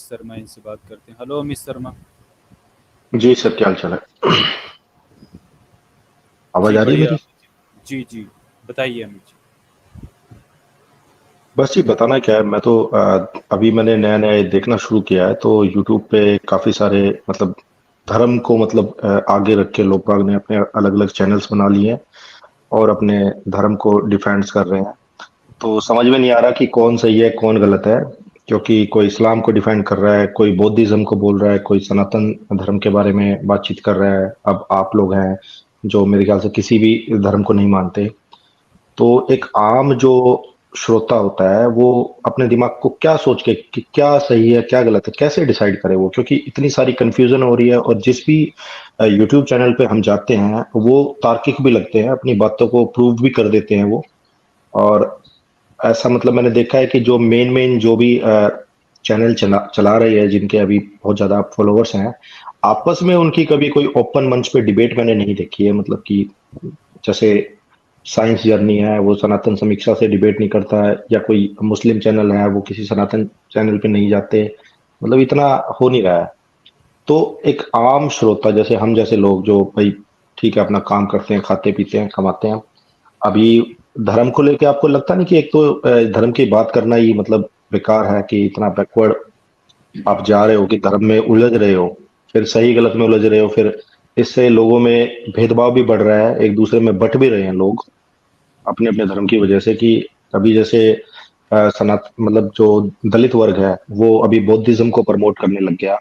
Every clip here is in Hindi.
शर्मा, इनसे बात करते हैं। हेलो अमित शर्मा। जी सर, क्या हाल चाल है? आवाज जी आ रही है बढ़िया। मेरी? जी जी, बताइए अमित जी। बस जी, बताना क्या है। मैं तो अभी मैंने नया नया ये देखना शुरू किया है, तो यूट्यूब पे काफी सारे मतलब धर्म को मतलब आगे रख के लोग बाग ने अपने अलग अलग चैनल्स बना लिए हैं और अपने धर्म को डिफेंड्स कर रहे हैं। तो समझ में नहीं आ रहा कि कौन सही है कौन गलत है, क्योंकि कोई इस्लाम को डिफेंड कर रहा है, कोई बौद्धिज्म को बोल रहा है, कोई सनातन धर्म के बारे में बातचीत कर रहा है। अब आप लोग हैं जो मेरे ख्याल से किसी भी धर्म को नहीं मानते। तो एक आम जो श्रोता होता है वो अपने दिमाग को क्या सोच के कि क्या सही है क्या गलत है कैसे डिसाइड करे वो, क्योंकि इतनी सारी कंफ्यूजन हो रही है। और जिस भी यूट्यूब चैनल पे हम जाते हैं वो तार्किक भी लगते हैं, अपनी बातों को प्रूव भी कर देते हैं वो। और ऐसा मतलब मैंने देखा है कि जो मेन मेन जो भी चैनल चला चला रही है, जिनके अभी बहुत ज्यादा फॉलोअर्स हैं, आपस में उनकी कभी कोई ओपन मंच पे डिबेट मैंने नहीं देखी है। मतलब कि जैसे साइंस जर्नी है वो सनातन समीक्षा से डिबेट नहीं करता है, या कोई मुस्लिम चैनल है वो किसी सनातन चैनल पे नहीं जाते। मतलब इतना हो नहीं रहा है। तो एक आम श्रोता जैसे हम जैसे लोग जो भाई ठीक है अपना काम करते हैं, खाते पीते हैं, कमाते हैं, अभी धर्म को लेके आपको लगता नहीं कि एक तो धर्म की बात करना ही मतलब बेकार है, कि इतना बैकवर्ड आप जा रहे हो कि धर्म में उलझ रहे हो, फिर सही गलत में उलझ रहे हो, फिर इससे लोगों में भेदभाव भी बढ़ रहा है, एक दूसरे में बट भी रहे हैं लोग अपने अपने धर्म की वजह से। कि अभी जैसे सनात मतलब जो दलित वर्ग है वो अभी बौद्धिज्म को प्रमोट करने लग गया।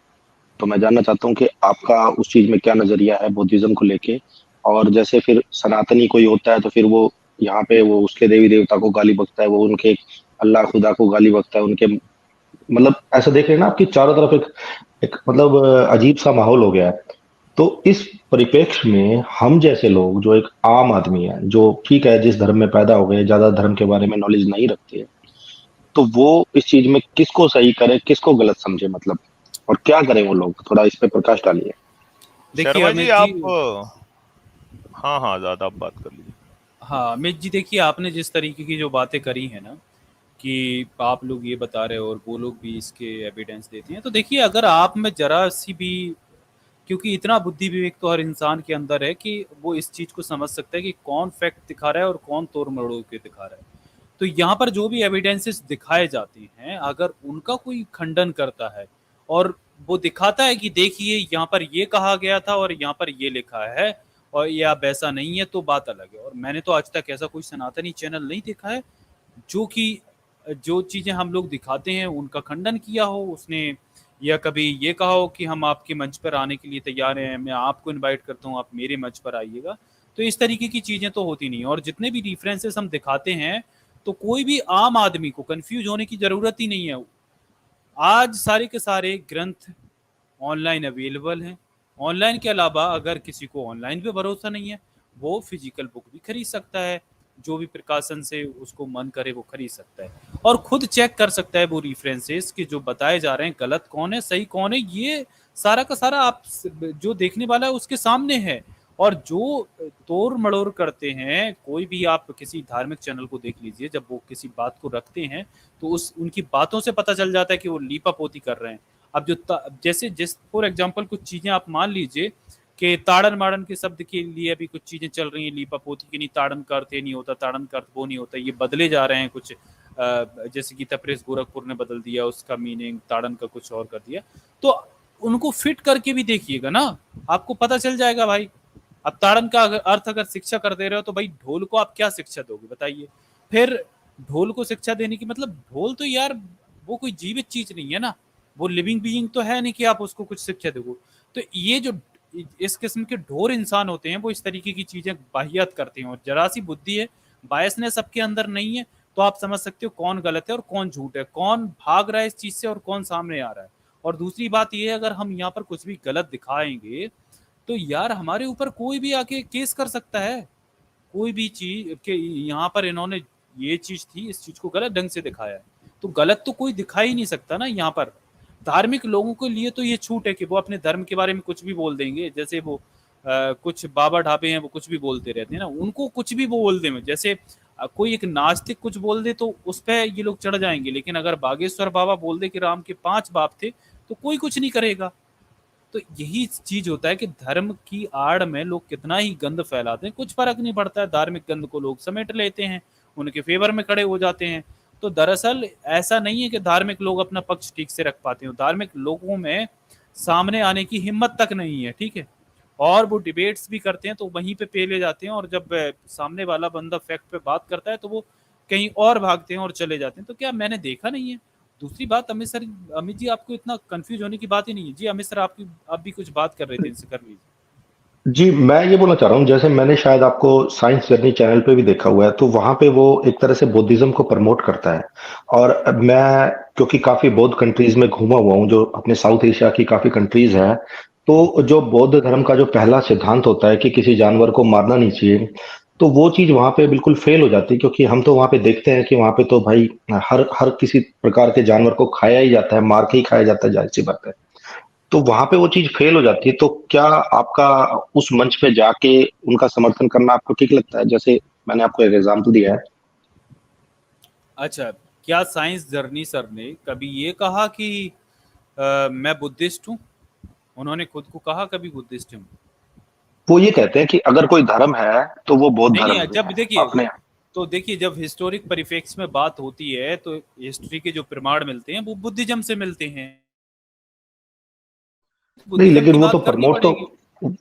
तो मैं जानना चाहता हूँ कि आपका उस चीज में क्या नजरिया है बौद्धिज्म को लेके। और जैसे फिर सनातनी कोई होता है तो फिर वो यहाँ पे वो उसके देवी देवता को गाली बकता है, वो उनके अल्लाह खुदा को गाली बकता है उनके। मतलब ऐसा देख रहे हैं ना आपकी चारों तरफ एक एक मतलब अजीब सा माहौल हो गया है। तो इस परिप्रेक्ष्य में हम जैसे लोग जो एक आम आदमी है, जो ठीक है जिस धर्म में पैदा हो गए, ज्यादा धर्म के बारे में नॉलेज नहीं रखते, तो वो इस चीज में किसको सही करे किसको गलत समझे, मतलब और क्या करें वो लोग, थोड़ा इस पे प्रकाश डालिए। देखिए शर्मा जी अमित जी। आप हाँ हाँ, ज्यादा आप बात कर लीजिए। हाँ अमित जी, देखिए आपने जिस तरीके की जो बातें करी हैं ना, कि आप लोग ये बता रहे हो और वो लोग भी इसके एविडेंस देते हैं, तो देखिए अगर आप में जरा सी भी, क्योंकि इतना बुद्धि विवेक तो हर इंसान के अंदर है कि वो इस चीज को समझ सकता है कि कौन फैक्ट दिखा रहा है और कौन तोड़ मरोड़ के दिखा रहा है। तो यहाँ पर जो भी एविडेंसेस दिखाए जाते हैं, अगर उनका कोई खंडन करता है और वो दिखाता है कि देखिए यहाँ पर ये कहा गया था और यहाँ पर ये लिखा है और ये आप ऐसा नहीं है, तो बात अलग है। और मैंने तो आज तक ऐसा कोई सनातनी चैनल नहीं देखा है जो कि जो चीजें हम लोग दिखाते हैं उनका खंडन किया हो उसने, या कभी ये कहा हो कि हम आपके मंच पर आने के लिए तैयार हैं, मैं आपको इनवाइट करता हूँ, आप मेरे मंच पर आइएगा। तो इस तरीके की चीजें तो होती नहीं। और जितने भी रेफरेंसेस हम दिखाते हैं, तो कोई भी आम आदमी को कंफ्यूज होने की जरूरत ही नहीं है। आज सारे के सारे ग्रंथ ऑनलाइन अवेलेबल हैं। ऑनलाइन के अलावा अगर किसी को ऑनलाइन पे भरोसा नहीं है, वो फिजिकल बुक भी खरीद सकता है। जो भी प्रिकॉशन से उसको मन करे वो खरीद सकता है और खुद चेक कर सकता है वो रेफरेंसेस कि जो बताए जा रहे हैं गलत कौन है सही कौन है। ये सारा का सारा आप जो देखने वाला है उसके सामने है। और जो तोड़ मड़ोड़ करते हैं, कोई भी आप किसी धार्मिक चैनल को देख लीजिए, जब वो किसी बात को रखते हैं तो उस उनकी बातों से पता चल जाता है कि वो लीपा पोती कर रहे हैं। अब जो जैसे जिस फॉर एग्जांपल कुछ चीजें आप मान लीजिए कि ताड़न माड़न के शब्द के लिए अभी कुछ चीजें चल रही हैं लीपा पोती की, नहीं ताड़न का अर्थ ये नहीं होता, ताड़न का अर्थ वो नहीं होता, ये बदले जा रहे हैं कुछ। जैसे कि तपरेज गोरखपुर ने बदल दिया उसका मीनिंग, ताड़न का कुछ और कर दिया। तो उनको फिट करके भी देखिएगा ना, आपको पता चल जाएगा भाई। अब ताड़न का अर्थ अगर शिक्षा कर दे रहे हो तो भाई ढोल को आप क्या शिक्षा दोगे बताइए। फिर ढोल को शिक्षा देने की मतलब, ढोल तो यार वो कोई जीवित चीज नहीं है ना, वो लिविंग बीइंग तो है नहीं कि आप उसको कुछ शिक्षा दोगे। तो ये जो इस किस्म के ढोर इंसान होते हैं वो इस तरीके की चीजें बाहियात करते हैं। और जरा सी बुद्धि है, बायसनेस सबके अंदर नहीं है, तो आप समझ सकते हो कौन गलत है और कौन झूठ है, कौन भाग रहा है इस चीज से और कौन सामने आ रहा है। और दूसरी बात यह है, अगर हम यहाँ पर कुछ भी गलत दिखाएंगे तो यार हमारे ऊपर कोई भी आके केस कर सकता है। कोई भी चीज के यहाँ पर इन्होंने ये चीज थी, इस चीज को गलत ढंग से दिखाया है, तो गलत तो कोई दिखा ही नहीं सकता ना यहाँ पर। धार्मिक लोगों के लिए तो ये छूट है कि वो अपने धर्म के बारे में कुछ भी बोल देंगे। जैसे वो कुछ बाबा ढाबे हैं वो कुछ भी बोलते रहते हैं ना, उनको कुछ भी वो बोल दें। जैसे कोई एक नास्तिक कुछ बोल दे तो उस पर ये लोग चढ़ जाएंगे, लेकिन अगर बागेश्वर बाबा बोल दे कि राम के 5 बाप थे, तो कोई कुछ नहीं करेगा। तो यही चीज होता है कि धर्म की आड़ में लोग कितना ही गंद फैलाते हैं, कुछ फर्क नहीं पड़ता है, धार्मिक गंद को लोग समेट लेते हैं, उनके फेवर में खड़े हो जाते हैं। तो दरअसल ऐसा नहीं है कि धार्मिक लोग अपना पक्ष ठीक से रख पाते हो, धार्मिक लोगों में सामने आने की हिम्मत तक नहीं है, ठीक है। और वो डिबेट्स भी करते हैं तो वहीं पे पेले जाते हैं, और जब सामने वाला बंदा फैक्ट पे बात करता है तो वो कहीं और भागते हैं और चले जाते हैं। तो क्या मैंने देखा नहीं है? दूसरी बात, अमित सर, अमित जी आपको इतना कंफ्यूज होने की बात ही नहीं है जी। अमित सर आपकी, आप भी कुछ बात कर रहे थे, इनसे कर लीजिए। जी, मैं ये बोलना चाह रहा हूँ, जैसे मैंने शायद आपको साइंस जर्नी चैनल पे भी देखा हुआ है, तो वहां पे वो एक तरह से बुद्धिज्म को प्रमोट करता है। और अब मैं क्योंकि काफी बौद्ध कंट्रीज में घूमा हुआ हूँ, जो अपने साउथ एशिया की काफी कंट्रीज है, तो जो बौद्ध धर्म का जो पहला सिद्धांत होता है कि किसी जानवर को मारना नहीं चाहिए, तो वो चीज वहां पे बिल्कुल फेल हो जाती है, क्योंकि हम तो वहां पे देखते हैं कि वहां पे तो भाई हर हर किसी प्रकार के जानवर को खाया ही जाता है, मार के ही खाया जाता है, जाहिर सी बात है। तो वहां पे वो चीज फेल हो जाती है। तो क्या आपका उस मंच पे जाके उनका समर्थन करना आपको ठीक लगता है? जैसे मैंने आपको एक एग्जांपल दिया है। अच्छा, क्या साइंस जर्नी सर ने कभी ये कहा कि मैं बुद्धिस्ट हूँ? उन्होंने खुद को कहा कभी बुद्धिस्ट हूँ? वो ये कहते हैं कि अगर कोई धर्म है तो वो बौद्ध नहीं धर्म नहीं, ही जब है। देखिए, आपने तो देखिए जब हिस्टोरिक परिफेक्स में बात होती है तो हिस्ट्री के जो प्रमाण मिलते हैं वो बुद्धिज्म से मिलते हैं, नहीं, बुद्धिज्म लेकिन की वो तो बात करनी प्रमोट तो पड़ेगी।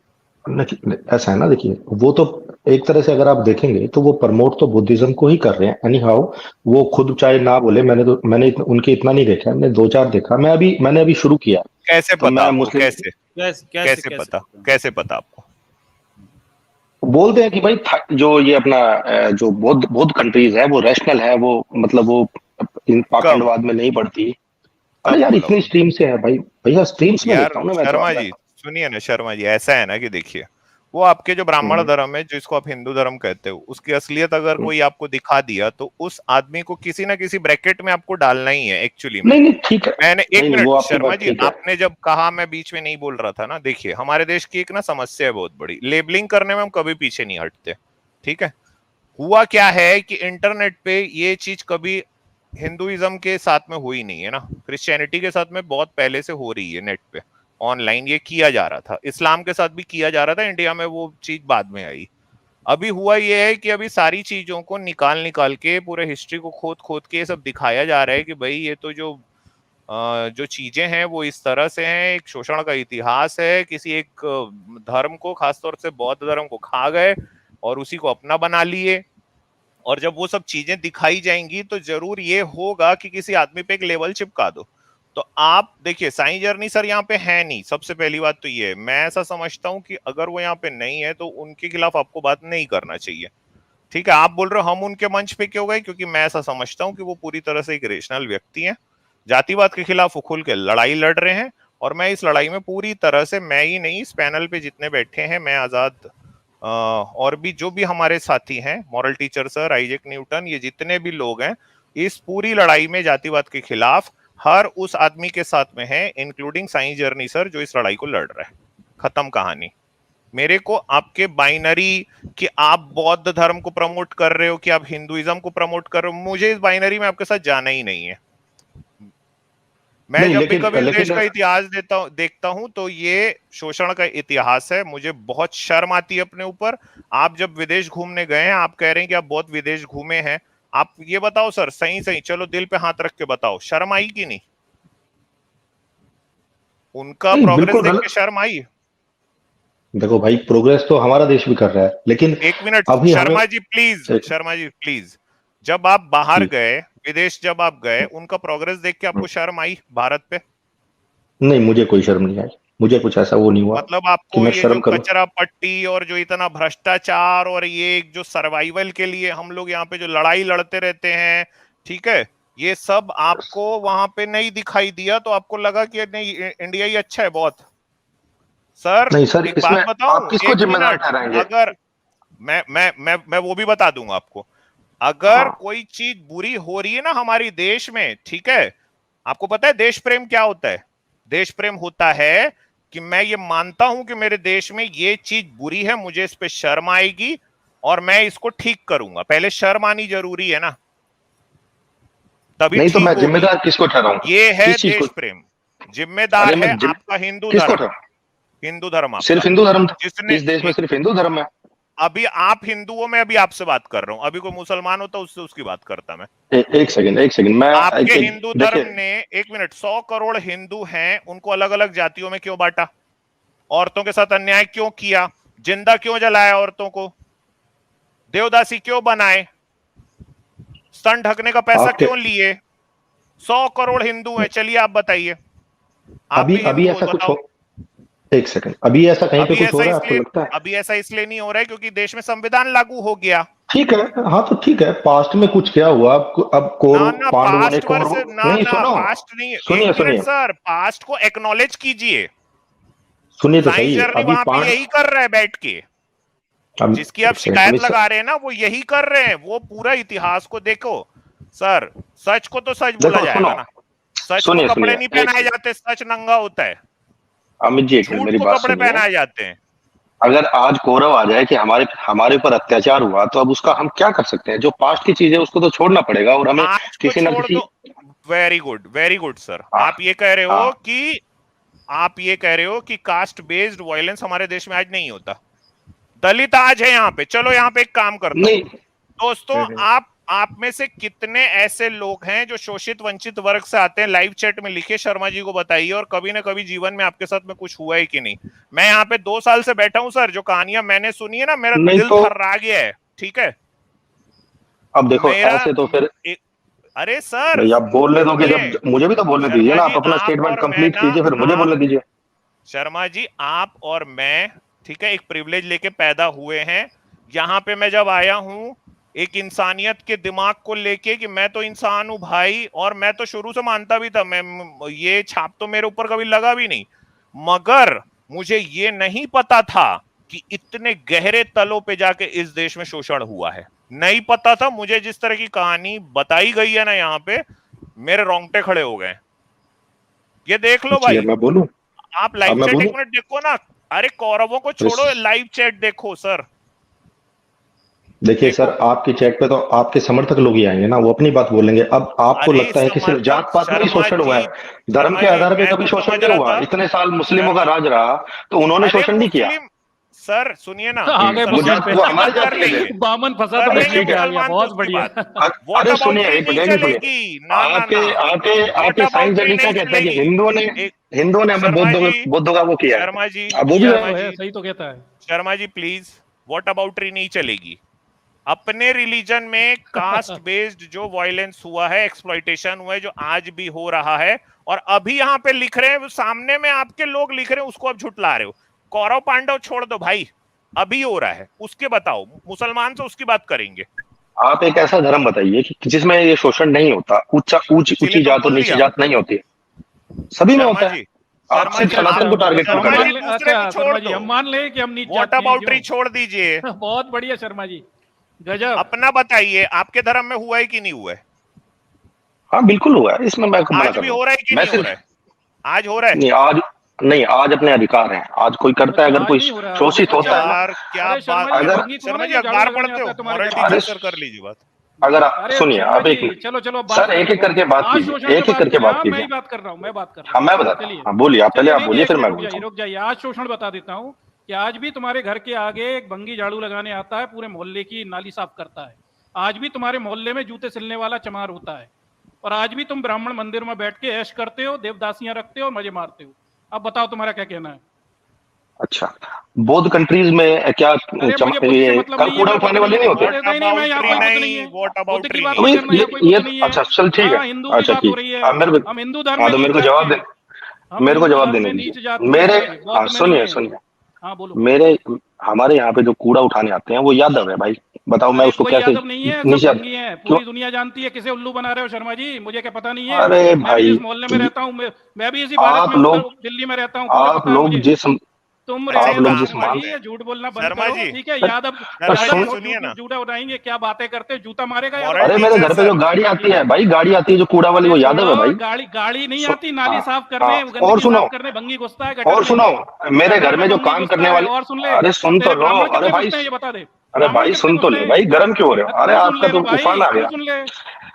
नहीं, ऐसा है ना, देखिए वो तो एक तरह से अगर आप देखेंगे तो वो प्रमोट तो बुद्धिज्म को ही कर रहे हैं एनी हाउ। वो खुद चाहे ना बोले, मैंने उनके इतना नहीं देखा है, मैंने दो चार देखा। मैंने अभी शुरू किया, कैसे तो पता मैं आपको? मुस्लिम कैसे कैसे कैसे कैसे कैसे पता? पता है? कैसे पता आपको? बोलते हैं कि भाई जो ये अपना जो बौद्ध बौद्ध कंट्रीज है वो रैशनल है, वो मतलब वो इन कब? पाखंडवाद में नहीं पड़ती। अरे कब यार, बोला इतनी उन्होंने? स्ट्रीम से है भाई, भैया स्ट्रीम्स में यार देखता हूँ ना मैं तो। शर्मा अब जी, सुनिए ना शर्मा जी, ऐसा है ना कि देखिए, वो आपके जो ब्राह्मण हम्म, धर्म है, जिसको आप हिंदू धर्म कहते हो, उसकी असलियत अगर हम्म। कोई आपको दिखा दिया तो उस आदमी को किसी ना किसी ब्रैकेट में आपको डालना ही है एक्चुअली में। नहीं नहीं, ठीक है। मैंने एक नहीं नहीं, वो मिनट आपकी शर्मा बात जी, ठीक है। आपने जब कहा, मैं बीच में नहीं बोल रहा था ना, देखिए हमारे देश की एक ना समस्या है बहुत बड़ी, लेबलिंग करने में हम कभी पीछे नहीं हटते। ठीक है, हुआ क्या है कि इंटरनेट पे ये चीज कभी हिंदुइज्म के साथ में हुई नहीं है ना, क्रिश्चियनिटी के साथ में बहुत पहले से हो रही है, नेट पे ऑनलाइन ये किया जा रहा था, इस्लाम के साथ भी किया जा रहा था, इंडिया में वो चीज बाद में आई। अभी हुआ ये है कि अभी सारी चीजों को निकाल निकाल के पूरे हिस्ट्री को खोद खोद के ये सब दिखाया जा रहा है कि भाई ये तो जो चीजें हैं वो इस तरह से हैं, एक शोषण का इतिहास है, किसी एक धर्म को, खासतौर से बौद्ध धर्म को खा गए और उसी को अपना बना लिए। और जब वो सब चीजें दिखाई जाएंगी तो जरूर ये होगा कि किसी आदमी पे एक लेवल चिपका दो। तो आप देखिए, साईं जर्नी सर यहाँ पे है नहीं, सबसे पहली बात तो ये है। मैं ऐसा समझता हूँ कि अगर वो यहाँ पे नहीं है तो उनके खिलाफ आपको बात नहीं करना चाहिए। ठीक है, आप बोल रहे हो हम उनके मंच पे क्यों गए, क्योंकि मैं ऐसा समझता हूँ कि वो पूरी तरह से एक रेशनल व्यक्ति हैं, जातिवाद के खिलाफ वो खुल के लड़ाई लड़ रहे हैं। और मैं इस लड़ाई में पूरी तरह से, मैं ही नहीं, इस पैनल पे जितने बैठे हैं, मैं आजाद, और भी जो भी हमारे साथी हैं, moral teacher sir, Isaac Newton, ये जितने भी लोग हैं, इस पूरी लड़ाई में जातिवाद के खिलाफ हर उस आदमी के साथ में है, इंक्लूडिंग साईं जर्नी सर जो इस लड़ाई को लड़ रहा है। खत्म कहानी। मेरे को आपके बाइनरी कि आप बौद्ध धर्म को प्रमोट कर रहे हो कि आप हिंदुइज्म को प्रमोट कर रहे हो, मुझे इस बाइनरी में आपके साथ जाना ही नहीं है। मैं नहीं, जब भी लेकिन कभी देश लेकिन का इतिहास देखता हूं तो ये शोषण का इतिहास है। मुझे बहुत शर्म आती है अपने ऊपर। आप जब विदेश घूमने गए हैं, आप कह रहे हैं कि आप बहुत विदेश घूमे हैं, आप ये बताओ सर, सही सही चलो दिल पे हाथ रख के बताओ, शर्म आई कि नहीं? उनका नहीं, प्रोग्रेस बिल्कुल देख के गलत। शर्म आई? देखो भाई, प्रोग्रेस तो हमारा देश भी कर रहा है, लेकिन एक मिनट अभी हमें शर्मा जी प्लीज, शर्मा जी प्लीज, जब आप बाहर जी, गए, विदेश जब आप गए, उनका प्रोग्रेस देख के आपको शर्म आई भारत पे? नहीं, मुझे कोई शर्म नहीं आई। मुझे कुछ ऐसा वो नहीं हुआ मतलब कि आपको मैं ये जो शर्म करूं। कचरा पट्टी और जो इतना भ्रष्टाचार और ये एक जो सर्वाइवल के लिए हम लोग यहाँ पे जो लड़ाई लड़ते रहते हैं, ठीक है, ये सब आपको वहां पे नहीं दिखाई दिया तो आपको लगा कि नहीं, इंडिया ही अच्छा है बहुत? सर नहीं सर, एक बात इसमें आप बताऊं, किसको एक जिम्मेदार मिनट, ठहराएंगे? अगर मैं वो भी बता दूंगा आपको। अगर हाँ। कोई चीज बुरी हो रही है ना हमारी देश में, ठीक है, आपको पता है देश प्रेम क्या होता है? देश प्रेम होता है कि मैं ये मानता हूं कि मेरे देश में ये चीज बुरी है, मुझे इस पे शर्म आएगी और मैं इसको ठीक करूंगा। पहले शर्म आनी जरूरी है ना, तभी नहीं तो ठीक मैं होगी। जिम्मेदार किसको ठहराऊं? ये है किस चीज को? देश प्रेम। जिम्मेदार अरे है मैं आपका हिंदू किसको धर्म। था? हिंदू धर्म आपका, सिर्फ हिंदू धर्म था जिसने इस देश में, सिर्फ हिंदू धर्म है। अभी आप हिंदुओं में अभी आपसे बात कर रहा हूं, अभी कोई मुसलमान होता उससे उसकी बात करता मैं। एक सेकंड मैं आपके हिंदू धर्म देखिए, ने, एक मिनट, 100 करोड़ हिंदू हैं, उनको अलग अलग जातियों में क्यों बांटा? औरतों के साथ अन्याय क्यों किया? जिंदा क्यों जलाया औरतों को? देवदासी क्यों बनाए? स्तन ढकने का पैसा आपके क्यों लिए? 100 करोड़ हिंदू हैं, चलिए आप बताइए, आप अभी भी अभी हिंदू हो, ऐसा कुछ बताओ। हो, एक सेकंड, अभी ऐसा कहीं पे अभी कुछ हो ऐसा रहा है आपको इसलिए लगता है? अभी ऐसा इसलिए नहीं हो रहा है क्योंकि देश में संविधान लागू हो गया। ठीक है, हाँ तो ठीक है, पास्ट में कुछ क्या हुआ? अब ना कौरव ना पांडवों ने पास्ट वर्ष, ना नहीं ना सुनो, पास्ट नहीं, एक सुनिए मिनट सुनिए सर, पास्ट को एक्नॉलेज कीजिए। सुनिए तो साइंस सही। जर्नी अभी वहां पे यही कर रहा है बैठ के, अब जिसकी आप एक सेकंड, शिकायत लगा रहे हैं ना, वो यही कर रहे हैं। वो पूरा इतिहास को देखो सर, सच को तो सच बोला देखो सुनो, जाएगा ना, सच को सुनिए कपड़े सुनिए नहीं एक पहनाए सेकंड, जाते, सच नंगा होता है, अमित जी एक मिनट झूठ मेरी को बात कपड़े सुनिए। पहनाए जाते हैं। अगर आज कौरव आ जाए कि हमारे हमारे ऊपर अत्याचार हुआ, तो अब उसका हम क्या कर सकते हैं? जो पास्ट की चीज है उसको तो छोड़ना पड़ेगा, और हमें आज को किसी ना छोड़ किसी। दो, वेरी गुड सर। हाँ आप ये कह रहे हो हाँ, कि कास्ट बेस्ड वायलेंस हमारे देश में आज नहीं होता। दलित आज है यहाँ पे, चलो यहाँ पे एक काम करता हूँ नहीं दोस्तों, आप में से कितने ऐसे लोग हैं जो शोषित वंचित वर्ग से आते हैं? लाइव चैट में लिखे, शर्मा जी को बताइए। और कभी ना कभी जीवन में आपके साथ में कुछ हुआ है कि नहीं? मैं यहाँ पे 2 साल से बैठा हूं सर, जो कहानियां मैंने सुनी है ना, मेरा नहीं दिल तो थर्रा गया है। ठीक है, अब देखो मेरा ऐसे तो फिर अरे सर भैया आप बोलने दोगे सुनिए, जब? मुझे भी तो बोलने दीजिए शर्मा ना, जी आप अपना आप स्टेटमेंट और मैं कंप्लीट ना, कीजिए, फिर मुझे आप बोलने दीजिए। शर्मा जी आप और मैं, ठीक है, एक प्रिविलेज लेके पैदा हुए हैं। यहाँ पे मैं जब आया हूं एक इंसानियत के दिमाग को लेके कि मैं तो इंसान हूं भाई, और मैं तो शुरू से मानता भी था, मैं ये छाप तो मेरे ऊपर कभी लगा भी नहीं, मगर मुझे ये नहीं पता था कि इतने गहरे तलों पे जाके इस देश में शोषण हुआ है। नहीं पता था मुझे। जिस तरह की कहानी बताई गई है ना यहाँ पे, मेरे रोंगटे खड़े हो गए। ये देख लो भाई, मैं बोलूं? आप अब लाइव मैं चैट बोलूं? एक मिनट देखो ना। अरे कौरवों को छोड़ो, लाइव चैट देखो सर। देखिए देखो, सर, आपके चैट पे तो आपके समर्थक लोग ही आएंगे ना, वो अपनी बात बोलेंगे। अब आपको अरे लगता है कि सिर्फ समर्थक, जात पात में ही शोषण हुआ है, धर्म के आधार पे मैं कभी तो शोषण समझ नहीं रहा हुआ? था इतने साल मुस्लिमों का शर्मा, राज रहा, तो उन्होंने अरे शोषण नहीं किया। मुस्लिम, सर सुनिए ना, आगे वो बामन मुसलमान जात, पे वो तो हमारी अलग कर जाति है। लेंगे, बामन फंसा तो कर अरे लेंगे ठीक है, आ गया, मुसलमान तो बहुत उसकी बढ़िया। बात। वॉट अरे सुनिए, अबाउटरी एक नहीं मिनट भी सुनिए। चलेगी, ना ना आके ना, आके वॉट आके साइंस अबाउटरी जर्नी क्या नहीं कहता है कि चलेगी। एक हिंदुओं ने हमें शर्मा जी, बौद्धों का वो किया है। शर्मा जी, अब वो भी किया शर्मा तो है, जी, सही तो कहता है। शर्मा जी प्लीज, वॉट अबाउटरी नहीं चलेगी। अपने रिलीजन में कास्ट बेस्ड जो वायलेंस हुआ है, एक्सप्लॉइटेशन हुआ है, जो आज भी हो रहा है, और अभी यहाँ पे लिख रहे हैं, सामने में आपके लोग लिख रहे हैं, उसको अब झुटला रहे हो। कौरव पांडव छोड़ दो भाई, अभी हो रहा है, उसके बताओ। मुसलमान से उसकी बात करेंगे। आप एक ऐसा धर्म बताइए कि जिसमें ये शोषण नहीं होता, इसीलिए ऊंची तो जात और बोल नीची दिया जात नहीं होती, सभी में शर्मा होता है। जी, आप शर्मा सिर्फ जी, अच्छा सनातन को अच्छा, टारगेट क्यों हम कर रहे शर्मा मान हैं? जी ले, दूसरे अच्छा को छोड़ शर्मा जी, दो, हम मान ले कि हम नीच वॉट जात के हैं, अबाउटरी क्यों? छोड़ दीजिए। बहुत बढ़िया शर्मा जी, गजब। अपना बताइए, आपके धर्म में हुआ है कि नहीं हुआ है? हाँ बिल्कुल हुआ है, इसमें मैं मना आज कर भी रहा हूँ। हो रहा है कि मैं नहीं हो सिर्फ रहा है? आज हो रहा है? नहीं, आज नहीं, आज अपने अधिकार हैं। आज कोई करता है, अच्छा अगर आज कोई नहीं हो रहा है? शोषित अच्छा, होता है ना, यार क्या अरे बात। शर्मा जी, ये अगर बंगी कौन शर्मा है जी जो झाड़ू अखबार लगाने पढ़ते आता हो? है तुम्हारे मॉरल घर अरे पे? टीचर कर लीजिए बात। अगर अरे सुनिए, शर्मा आप एक जी, मिनट चलो चलो, अब बात सर, कर एक लो, एक करके बात आज कीजिए, शोषण एक पे एक बात करके कीजिए। बात हाँ मैं कीजिए। ही बात कर रहा हूँ, मैं बात कर रहा हाँ हूँ। मैं बताता हूँ, चलिए हाँ बोलिए, आप पहले चलिए, आप नहीं नहीं, बोलिए, एक फिर मिनट मैं रुक बोलता जाइए, हूँ। रुक जाइए। आज शोषण बता देता हूँ कि आज भी तुम्हारे घर के आगे एक बंगी झाड़ू लगाने आता है, पूरे मोहल्ले की नाली साफ करता है। आज भी तुम्हारे मोहल्ले में जूते सिलने वाला चमार होता है, और आज भी तुम ब्राह्मण मंदिर में बैठ के ऐश करते हो, देवदासियां रखते हो और मजे मारते हो। अब बताओ तुम्हारा क्या कहना है? अच्छा, बौद्ध कंट्रीज में क्या अरे मुझे बुद्ध से ये मतलब नहीं है, कूड़ा मैं बुद्ध उठाने वाले नहीं होते? अरे नहीं नहीं, मैं यहाँ कोई बुद्ध नहीं है, वॉट बुद्ध की अबाउटरी बात तो नहीं। नहीं ये करना, यहाँ कोई बुद्ध नहीं है। अच्छा चल ठीक है। हाँ, हिंदू की अच्छा बात हो ठीक, रही है। अब मेरे को, हम हिंदू धर्म हाँ में तो नीच मेरे को जात जवाब के दे, हैं, हम मेरे को हिंदू जवाब धर्म देने में नीच दीजिए। जात के मेरे हैं, हाँ बौद्ध में नहीं सुनिए है। सुनिए, हाँ बोलो। मेरे हमारे यहाँ पे जो कूड़ा उठाने आते हैं वो यादव है भाई, बताओ मैं अरे उसको कोई कैसे यादव नहीं है, सब नीचे? भंगी हैं, क्यों? पूरी दुनिया जानती है। किसे उल्लू बना रहे हो शर्मा जी? मुझे क्या पता नहीं है? अरे मैं भी भाई, जिस मोहल्ले में रहता हूँ, मैं भी इसी भारत आप में उत्तर लोग दिल्ली में रहता हूँ, पूरा आप पता है लोग मुझे। जिस तुम अच्छी रहने आप दो लोग बात जिस शर्मा मान जी, ये झूठ बोलना बंद शर्मा करो, जी, ठीक है? यादव शर्मा जी यादव सुनिए ना, झूठा उड़ाएंगे, क्या बातें करते, जूता मारेगा यादव मॉरल अरे को। मेरे टीचर घर पे जो सर, गाड़ी आती ठीक है है, भाई, गाड़ी आती है जो कूड़ा वाली, अरे वो यादव है छोड़ो, भाई। गाड़ी नहीं सु, आती नाली हाँ साफ हाँ, करने, और गंदगी सुनो, साफ करने बंगी घुसता है गटर और में। सुनो, मेरे घर गटर में में जो बंगी काम घुसता करने है। वाले, और सुन ले, अरे और सुन तो तेरे लो, ब्राह्मण अरे कितने भाई, घुसते हैं ये बता दे, अरे ब्राह्मण भाई कितने सुन तो घुसते ले हैं? भाई, गरम क्यों हो रहे हो? अरे तू सुन आपका ले तो ना भाई, उफान आ तू गया। सुन ले।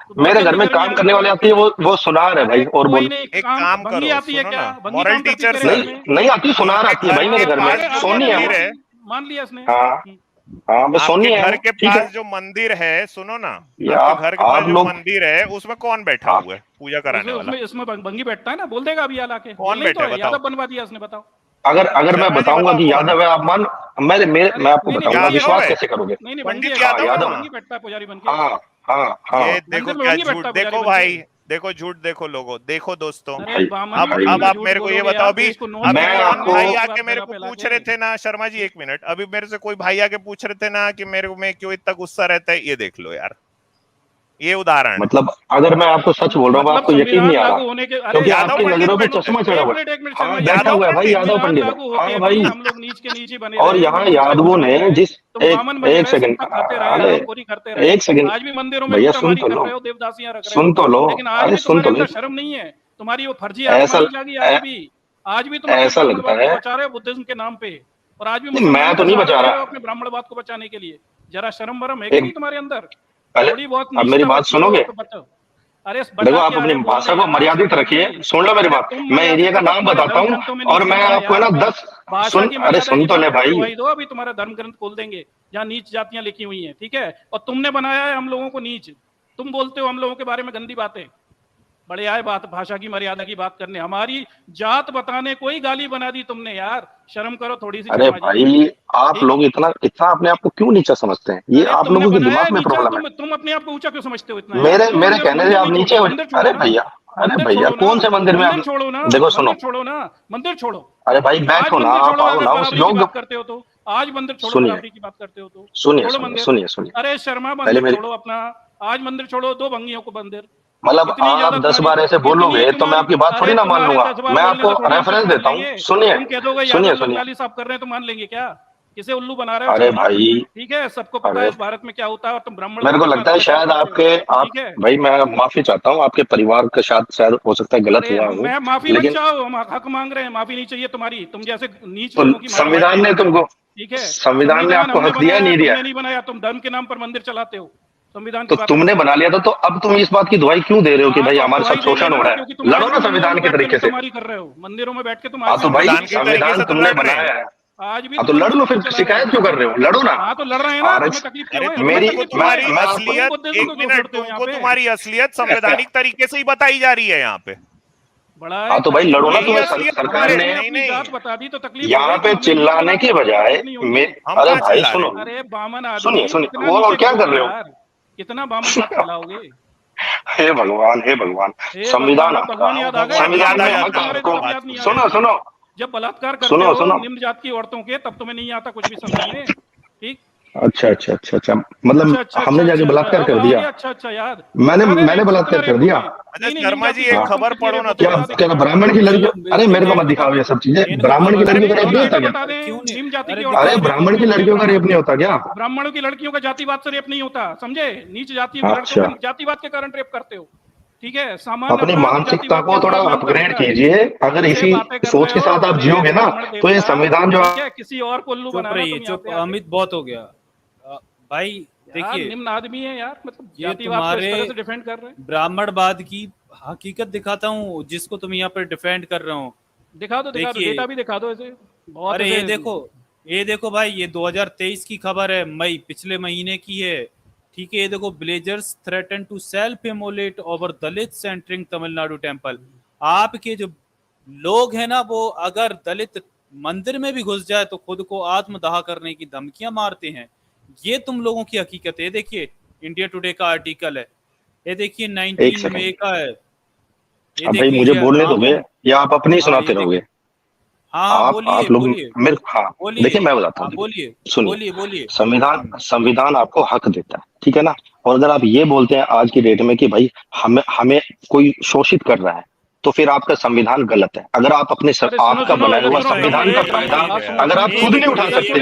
मेरे घर में काम करने वाले आती है, वो सुनार है भाई। और बोल, एक काम करो, आती है सुनो क्या? ना, मॉरल टीचर से नहीं आती, सुनार आती है भाई मेरे घर में। सोनी है, मान लिया इसने। हाँ बस सोनी है। घर के ठीक है पास जो मंदिर है, सुनो ना, या आपके घर के पास आप जो लोग, मंदिर है उसमें कौन बैठा हुआ है पूजा कराने वाला? इसमें बंगी बैठता है ना, बोल देगा अभी आके। कौन बैठा है बताओ? यादव बनवा दिया इसने, बताओ। अगर मैं बताऊंगा कि यादव है, आप मान, मैं आपको बताऊंगा, विश्वास कैसे करोगे? नहीं पंडित यादव यादव बंगी बैठता है पुजारी बनके। हाँ ये देखो क्या झूठ, देखो भाई, देखो झूठ, देखो लोगों, देखो दोस्तों। अब आप मेरे को ये बताओ, अभी मैं आपको, भाई आके मेरे को पूछ रहे थे ना, शर्मा जी एक मिनट, अभी मेरे से कोई भाई आके पूछ रहे थे ना कि मेरे को में क्यों इतना गुस्सा रहता है, ये देख लो यार, ये उदाहरण। मतलब अगर मैं आपको सच बोल रहा हूँ, आपको यकीन नहीं आ रहा, क्योंकि आपकी नजरों पे चश्मा चढ़ा हुआ है। हाँ बैठा हुआ है भाई, यादव पंडित। हाँ भाई, हम लोग नीच के नीचे बने। और यहाँ यादवों ने जिस एक सेकंड, अरे एक सेकंड आज भी मंदिरों में भैया, सुन तो लो, देवदासियां रख रहे हो, सुन तो लो, लेकिन आज अरे भी सुन तो तुम्हारे लो। अंदर शर्म नहीं है, तुम्हारी वो फर्जी ऐसा आज भी तुम ऐसा लगता है, बचा रहे हो बुद्धिज्म के नाम पे, और आज भी मैं तो नहीं बचा रहा अपने ब्राह्मणवाद को बचाने के लिए। जरा शर्म वरम है कि नहीं तुम्हारे अंदर? थोड़ी बहुत अब मेरी बात सुनोगे? अरे देखो, आप अपनी भाषा को मर्यादित रखिए, सुन लो मेरी बात। मैं एरिया का नाम बताता हूँ और मैं आपको है ना 10 सुन, अरे सुन तो ले भाई। दो, अभी तुम्हारा धर्म ग्रंथ खोल देंगे जहाँ नीच जातियां लिखी हुई हैं, ठीक है? और तुमने बनाया है हम लोगों को नीच, तुम बोलते हो हम लोगों के बारे में गंदी बातें। बड़े आए बात भाषा की मर्यादा की बात करने, हमारी जात बताने को ही गाली बना दी तुमने यार, शर्म करो थोड़ी सी। अरे भाई, आप लोग इतना अपने आप को क्यों नीचा समझते हैं? ये आप लोगों के दिमाग में प्रॉब्लम है। तुम अपने आप को ऊंचा क्यों समझते हो इतना? मेरे कहने से आप नीचे हो। अरे भैया कौन से मंदिर में आप, छोड़ो ना, देखो सुनो, छोड़ो ना, मंदिर छोड़ो। अरे भाई बैठो ना, आप आओ ना उस योग करते हो तो आज मंदिर छोड़ो, बराबरी की बात करते हो तो सुनिए। अरे शर्मा, मंदिर छोड़ो अपना, आज मंदिर छोड़ो, दो भंगियों को मंदिर। मतलब आप 10 बार ऐसे बोलोगे तो मैं आपकी बात थोड़ी ना मान लूंगा। मैं आपको रेफरेंस देता हूँ, सुनिए। गाली साफ कर रहे हैं तो मान लेंगे क्या? किसे उल्लू बना रहे हो? अरे भाई ठीक है, सबको पता है भारत में क्या होता है, और तुम ब्राह्मण। मेरे को लगता है शायद आप भाई, मैं माफी चाहता हूँ आपके परिवार का, शायद हो सकता है गलत हुआ हो। मैं माफी मत चाहो, हम हक मांग रहे हैं, माफी नहीं चाहिए तुम्हारी। तुम जैसे नीच लोगों की संविधान ने तुमको, ठीक है, संविधान ने आपको हक दिया नहीं दिया? नहीं बनाया, तुम धर्म के नाम पर मंदिर चलाते हो। संविधान तो तुमने बना लिया था, तो अब तुम इस बात की दुहाई क्यों दे रहे हो कि भाई हमारे साथ शोषण हो रहा है? लड़ो ना संविधान के तरीके से। कर रहे हो मंदिरों में बैठ के तुम। तो भाई संविधान तुमने बनाया है, आज भी तो लड़ लो, फिर शिकायत क्यों कर रहे हो? लड़ो ना। हाँ तो लड़ रहे हैं ना, तुम्हें तकलीफ क्यों है? मेरी तुम्हारी असलियत, एक मिनट, तुमको तुम्हारी असलियत संवैधानिक तरीके से ही बताई जा रही है यहाँ पे। हाँ तो भाई लड़ो ना। तुम्हें सरकार ने बता दी तो तकलीफ यहाँ पे चिल्लाने के बजाय, अरे भाई सुनो, अरे बामन सुनिए, वो और क्या कर रहे हो? कितना बामन बात फैलाओगे? हे भगवान, हे भगवान। संविधान में हक आपको, सुनो, जब बलात्कार करते हो निम्न जात की औरतों के, तब तुम्हें नहीं आता कुछ भी समझने, ठीक? अच्छा, मतलब हमने जाके बलात्कार कर दिया? अच्छा याद, मैंने बलात्कार कर दिया? शर्मा जी एक खबर पढ़ो ना। क्या ब्राह्मण की लड़कियों, अरे मेरे को मत दिखाओ ये सब चीजें। ब्राह्मण की लड़कियों का रेप नहीं होता क्या? अरे ब्राह्मण की लड़कियों का रेप नहीं होता क्या? ब्राह्मणों की लड़कियों का जातिवाद से रेप नहीं होता, समझे? नीच जाति जातिवाद के कारण रेप करते हो, ठीक है? अपनी मानसिकता को थोड़ा अपग्रेड कीजिए। अगर इसी सोच के साथ आप जियोगे ना, तो ये संविधान जो किसी और को उल्लू बना रहे हो। चुप, अमित बहुत हो गया भाई। देखिए निम्न आदमी है यार, मतलब ये तुम्हारे डिफेंड कर रहे हैं। ब्राह्मणवाद की हकीकत दिखाता हूँ जिसको तुम यहाँ पर डिफेंड कर रहे हो। दिखा दो, डेटा भी दिखा दो ऐसे। अरे ये देखो भाई, ये 2023 की खबर है, मई पिछले महीने की है, ठीक है? ये देखो, villagers threaten to self immolate over Dalits entering Tamil Nadu temple. आपके जो लोग हैं ना, वो अगर दलित मंदिर में भी घुस जाए तो खुद को आत्मदाह करने की धमकियां मारते हैं। ये तुम लोगों की हकीकत है। देखिए इंडिया टुडे का आर्टिकल है, ये देखिए 19 मई का है। भाई मुझे बोलने दोगे या आप अपनी सुनाते रहोगे? हाँ बोलिए। देखिए मैं बताता हूँ, बोलिए, सुनिए। संविधान आपको हक देता है, ठीक है ना? और अगर आप ये बोलते हैं आज की डेट में कि भाई हमें कोई शोषित कर रहा है, तो फिर आपका संविधान गलत है। अगर आप अपने आपका बनाया हुआ संविधान का फायदा अगर आप खुद नहीं उठा सकते।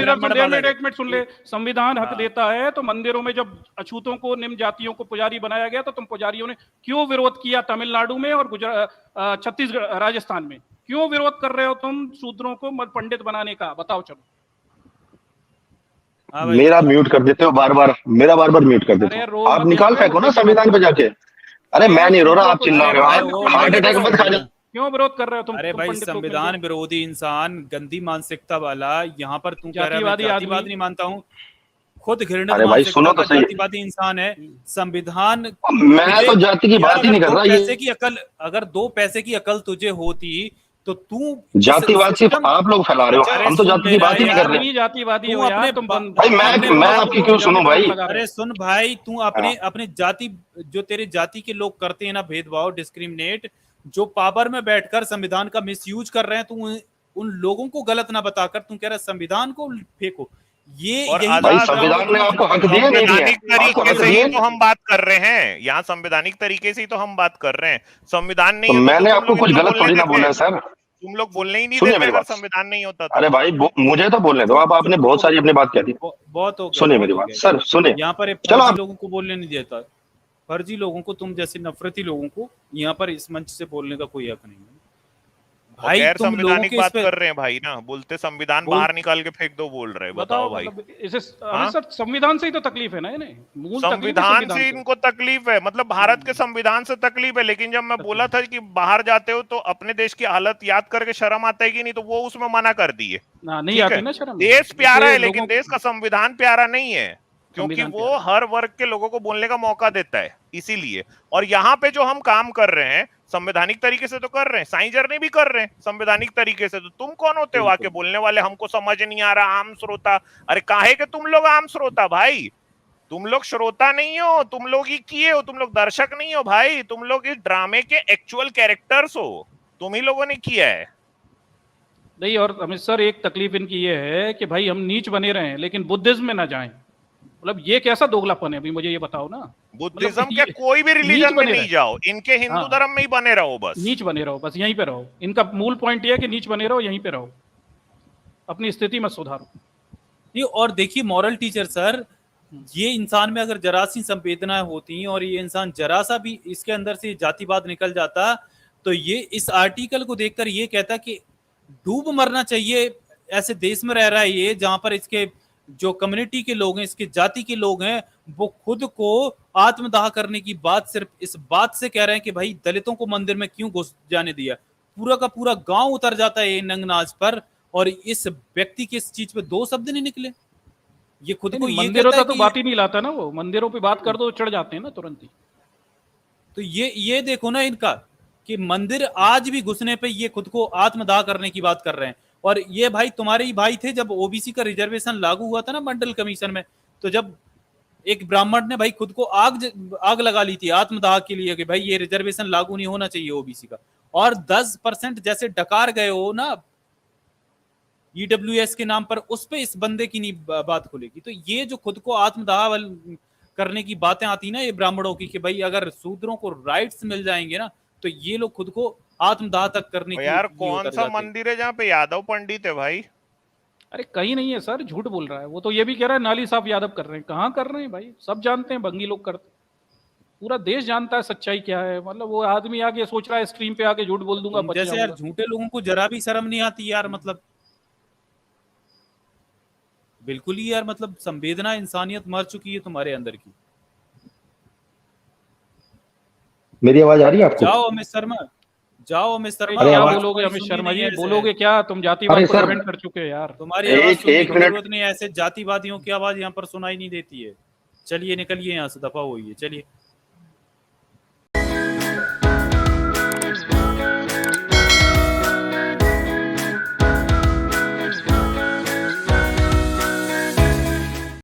एक मिनट सुन ले। संविधान हक देता है तो मंदिरों में जब अछूतों को, निम्न जातियों को पुजारी बनाया गया, तो तुम पुजारियों ने क्यों विरोध किया? तमिलनाडु में और गुजरात, छत्तीसगढ़, राजस्थान में क्यों विरोध कर रहे हो तुम शूद्रों को पंडित बनाने का? बताओ चलो। मेरा म्यूट कर देते हो बार बार, मेरा बार बार म्यूट कर देते हो। आप निकाल फेंको ना संविधान पे जाके। अरे मैं नहीं रो रहा, आप चिल्ला रहे हो, भाई, आप वो हार्ट मैंने अटैक तो मत खा जाओ। क्यों विरोध कर रहे हो तुम? अरे तुम भाई, पंडित लोग संविधान मिलके। विरोधी इंसान, गंदी मानसिकता वाला, यहाँ पर तू कह रहा है मैं जातिवादी जातिवाद आदमी। नहीं मानता हूँ। खुद घृणित अरे भाई सुनो मानसिकता तो का सही, जातिवादी इंसान है। संविधान मैं तुझे, तो जाति की यार बात ही अगर नहीं कर दो रहा, पैसे ये की अकल, अगर 2 पैसे की अकल तुझे होती तो तू इस जातिवाद सिर्फ सिस्टम, आप लोग फैला रहे हो, अरे हम तो सुन जाति की मेरा बात ही नहीं यार, कर रहे। तुम ही जातिवादी तू हो यार, अपने तुम भाई तू अपने मैं लोगों आपकी को, क्यों सुनूं भाई? लगा रहे अरे हो। सुन भाई, तू अपने हाँ। अपने जाति, जो तेरे जाति के लोग करते हैं ना भेदभाव, डिस्क्रिमिनेट, जो पावर में बैठकर संविधान का मिसयूज कर रहे हैं, तू उन लोगों को गलत ना बताकर तू कह रहा है संविधान को फेंको। ये और यही भाई आजाद ब्राह्मणों संविधान की ने आपको हक मानसिकता है। दिए नहीं दिए? संवैधानिक आपको तरीके हक से ही दिए? तो हम बात कर रहे हैं, यहाँ संवैधानिक तरीके से ही तो हम बात कर रहे हैं। संविधान तो नहीं होता तो मैंने तुम आपको लोग कुछ इतना गलत बोलने थोड़ी ना बोला देते? है सर। तुम लोग बोलने ही नहीं सुनिए देते मेरी अगर बात। संविधान नहीं होता अरे तो। भाई मुझे तो बोलने दो, अब आपने बहुत सारी अपनी बात कह दी। बहुत हो गया, सुनिए बहुत मेरी हो बात गया। सर, सुनिए। यहाँ पर एक चलो फर्जी आप, लोगों को बोलने नहीं देता, फर्जी लोगों को, तुम जैसे नफरती लोगों को यहाँ पर इस मंच से बोलने का कोई हक नहीं है और भाई। गैर तुम लोगों संवैधानिक के इस बात पे कर रहे हैं भाई ना, बोलते संविधान बोल, बाहर निकाल के फेंक दो बोल रहे हैं। बताओ भाई। मतलब इसे हाँ? हमें सर संविधान से ही तो तकलीफ है ना, इन्हें मूल तकलीफ है संविधान संविधान से से। इनको तकलीफ है, मतलब भारत के संविधान से तकलीफ है। लेकिन जब मैं बोला था कि बाहर जाते हो तो अपने देश की हालत याद करके शर्म आता है कि नहीं, तो वो उसमें मना कर दिए। ना नहीं ठीक आती है, ना शर्म। देश प्यारा इससे है लेकिन लोगों देश का संविधान प्यारा नहीं है, क्योंकि संविधान वो प्यारा हर वर्ग के लोगों को बोलने का मौका देता है, इसीलिए। और यहाँ पे जो हम काम कर रहे हैं संवैधानिक तरीके से तो कर रहे हैं, साईं जर्नी भी कर रहे हैं संवैधानिक तरीके से, तो तुम कौन होते हो आके बोलने वाले हमको समझ नहीं आ रहा आम श्रोता? अरे काहे के तुम लोग आम श्रोता भाई? तुम लोग श्रोता नहीं हो, तुम लोग ही किए हो, तुम लोग दर्शक नहीं हो भाई, तुम लोग इस ड्रामे के एक्चुअल कैरेक्टर्स हो, तुम ही लोगों ने किया है। नहीं। और अमित सर एक तकलीफ इनकी ये है कि भाई हम नीच बने रहे हैं लेकिन बुद्धिज्म में ना जाएं। मतलब ये कैसा दोगलापन है, अभी मुझे ये बताओ ना। बुद्धिज्म मतलब के कोई भी रिलीजन में नहीं जाओ, इनके हिंदू हाँ। धर्म में ही बने रहो बस। नीच बने रहो, बस यहीं पे रहो। इनका मूल पॉइंट ये है कि नीच बने रहो, यहीं पे रहो, अपनी स्थिति में सुधारो। ये। और देखिए मॉरल टीचर सर, ये इंसान में अगर जरा सी संवेदनाएं होती और ये इंसान जरा सा भी इसके अंदर से जातिवाद निकल जाता, तो ये इस आर्टिकल को देखकर ये कहता कि डूब मरना चाहिए। ऐसे देश में रह रहा है ये, जहां पर इसके जो कम्युनिटी के लोग हैं, इसके जाति के लोग हैं, वो खुद को आत्मदाह करने की बात सिर्फ इस बात से कह रहे हैं कि भाई दलितों को मंदिर में क्यों घुस जाने दिया। पूरा का पूरा गांव उतर जाता है ये नंगनाच पर, और इस व्यक्ति के इस चीज पे 2 शब्द नहीं निकले। ये खुद को ये मंदिरों कहता का है तो बात ही नहीं लाता ना वो, मंदिरों पे बात कर दो चढ़ जाते हैं ना तुरंत ही। तो ये देखो ना इनका, कि मंदिर आज भी घुसने पे ये खुद को आत्मदाह करने की बात कर रहे हैं। और ये भाई तुम्हारे ही भाई थे जब ओबीसी का रिजर्वेशन लागू हुआ था ना मंडल कमीशन में, तो जब एक ब्राह्मण ने भाई खुद को आग लगा ली थी आत्मदाह के लिए कि भाई ये रिजर्वेशन लागू नहीं होना चाहिए ओबीसी का, और 10% जैसे डकार गए हो ना ईडब्ल्यूएस के नाम पर, उस पे इस बंदे की नहीं बात खुलेगी। तो ये जो खुद को आत्मदाह करने की बातें आती ना ये ब्राह्मणों की, कि भाई अगर शूद्रों को राइट्स मिल जाएंगे ना तो ये लोग खुद को आत्मदाह तक करने की यार कौन सा मंदिर है जहाँ पे यादव पंडित है भाई? अरे कहीं नहीं है सर, झूठ बोल रहा है वो तो। ये भी कह रहा है नाली साफ यादव कर रहे हैं। कहाँ कर रहे हैं भाई, सब जानते हैं बंगी लोग करते, पूरा देश जानता है सच्चाई क्या है। मतलब वो आदमी आके सोच रहा है स्ट्रीम पे आके झूठ बोल दूंगा, जैसे यार झूठे लोगों को जरा भी शर्म नहीं आती यार, मतलब बिल्कुल ही यार, मतलब संवेदना इंसानियत मर चुकी है तुम्हारे अंदर की। मेरी आवाज आ रही है आपको? जाओ अमित शर्मा, जाओ अमित शर्मा। अरे क्या आवाज बोलोगे अमित सुनी शर्मा नहीं जी, ऐसे। बोलोगे क्या? तुम जातिवाद अरे को सर, डिफेंड कर चुके हो यार। तुम्हारी आवाज सुनने एक की मिनट। जरूरत नहीं है, ऐसे जातिवादियों की आवाज यहाँ पर सुनाई नहीं देती है। चलिए निकलिए यहाँ से, दफा होइए, चलिए।